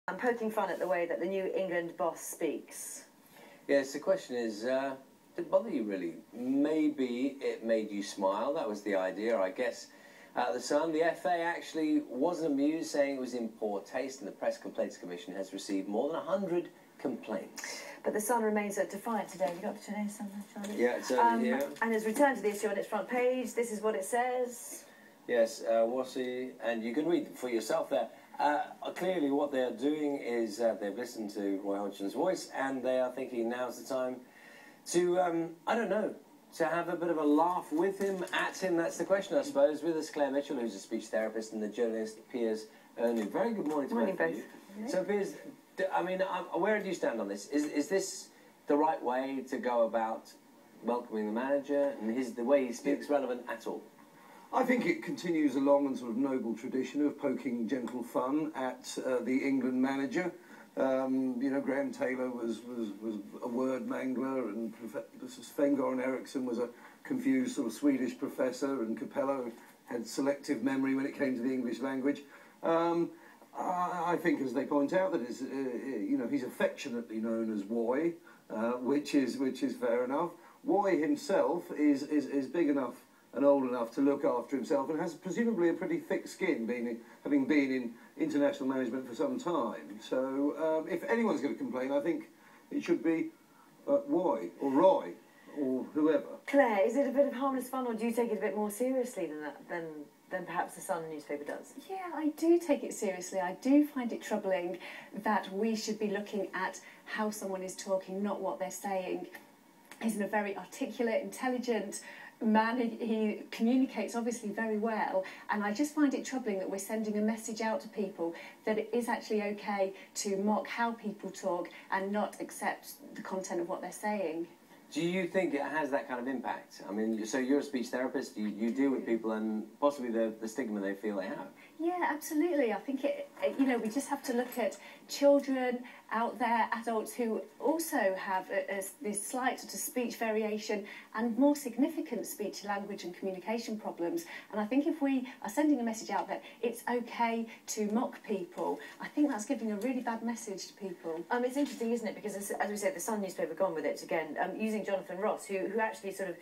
I'm poking fun at the way that the New England boss speaks. Yes, the question is, did it bother you really? Maybe it made you smile. That was the idea, I guess. The Sun, the FA actually wasn't amused, saying it was in poor taste, and the Press Complaints Commission has received more than 100 complaints. But the Sun remains defiant today. You got today's Sun, Charlie? Yeah, it's over here. And has returned to the issue on its front page. This is what it says. Yes, Wassie, and you can read for yourself there. Clearly what they're doing is they've listened to Roy Hodgson's voice, and they are thinking now's the time to, I don't know, to have a bit of a laugh with him, at him. That's the question, I suppose. With us, Claire Mitchell, who's a speech therapist, and the journalist Piers Ernie. Very good morning to both of you. So, Piers, I mean, where do you stand on this? Is this the right way to go about welcoming the manager, and the way he speaks relevant at all? I think it continues a long and sort of noble tradition of poking gentle fun at the England manager. You know, Graham Taylor was a word mangler, and Sven-Göran Eriksson was a confused sort of Swedish professor, and Capello had selective memory when it came to the English language. I think, as they point out, that you know, he's affectionately known as Roy, which is fair enough. Roy himself is big enough and old enough to look after himself, and has presumably a pretty thick skin, having been in international management for some time. So if anyone's going to complain, I think it should be Roy or whoever. Claire, is it a bit of harmless fun, or do you take it a bit more seriously than perhaps the Sun newspaper does? Yeah, I do take it seriously. I do find it troubling that we should be looking at how someone is talking, not what they're saying. He's a very articulate, intelligent man. He communicates obviously very well, and I just find it troubling that we're sending a message out to people that it is actually okay to mock how people talk and not accept the content of what they're saying. Do you think it has that kind of impact? I mean, so you're a speech therapist, you deal with people and possibly the stigma they feel they have. Yeah, absolutely. I think you know, we just have to look at children out there, adults who also have this slight sort of speech variation and more significant speech, language and communication problems. And I think if we are sending a message out that it's okay to mock people, I think that's giving a really bad message to people. It's interesting, isn't it? Because as we said, the Sun newspaper gone with it again, using Jonathan Ross, who actually sort of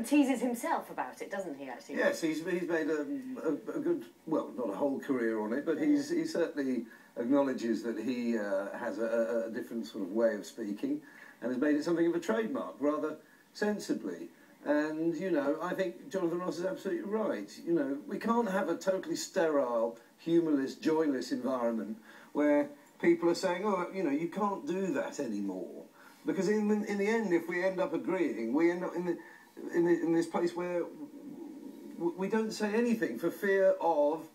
teases himself about it, doesn't he, actually? Yes, he's made a good, well, not a whole career on it, but he certainly acknowledges that he has a different sort of way of speaking, and has made it something of a trademark, rather sensibly. And, you know, I think Jonathan Ross is absolutely right. You know, we can't have a totally sterile, humourless, joyless environment where people are saying, oh, you know, you can't do that anymore. Because in the end, if we end up agreeing, we end up in this place where we don't say anything for fear of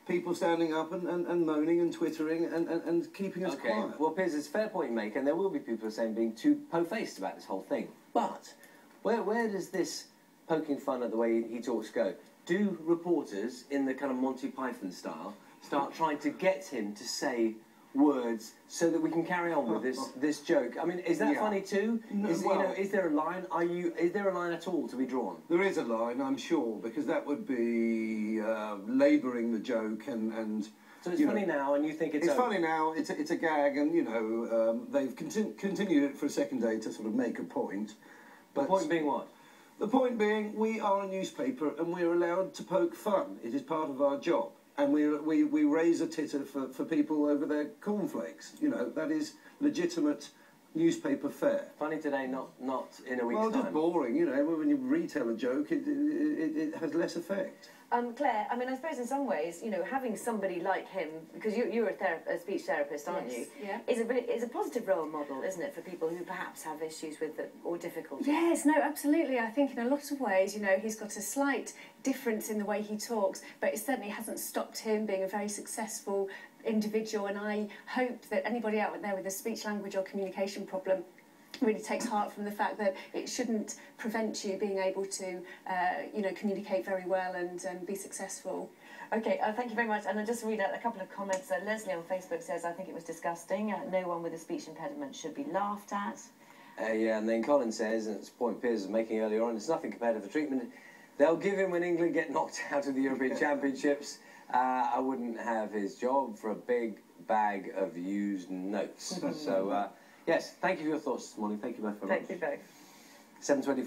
people standing up and moaning and twittering and keeping us quiet. Well, Piers, it's a fair point you make, and there will be people saying being too po-faced about this whole thing. But where does this poking fun at the way he talks go? Do reporters, in the kind of Monty Python style, start trying to get him to say words so that we can carry on with this joke? I mean, is that funny too? No, you know, is there a line? Is there a line at all to be drawn? There is a line, I'm sure, because that would be labouring the joke and. So it's funny now, and you think it's funny now. It's a gag, and you know they've continued it for a second day to sort of make a point. But the point being what? The point being, we are a newspaper, and we're allowed to poke fun. It is part of our job. And we raise a titter for people over their cornflakes. You know, that is legitimate newspaper fare. Funny today, not in a week's time. Well, just boring, you know. When you retell a joke, it has less effect. Claire, I mean, I suppose in some ways, you know, having somebody like him, because you're a speech therapist, aren't you? Yeah. Is a positive role model, isn't it, for people who perhaps have issues with it or difficulties? Yes, no, absolutely. I think in a lot of ways, you know, he's got a slight difference in the way he talks, but it certainly hasn't stopped him being a very successful individual. And I hope that anybody out there with a speech, language or communication problem really takes heart from the fact that it shouldn't prevent you being able to, you know, communicate very well and be successful. Okay, thank you very much. And I'll just read out a couple of comments. Leslie on Facebook says, I think it was disgusting. No one with a speech impediment should be laughed at. Yeah, and then Colin says, and it's a point Piers was making earlier on, it's nothing compared to the treatment they'll give him when England get knocked out of the European Championships. I wouldn't have his job for a big bag of used notes. So, yes, thank you for your thoughts this morning. Thank you both very much. Thank you both. 7:20.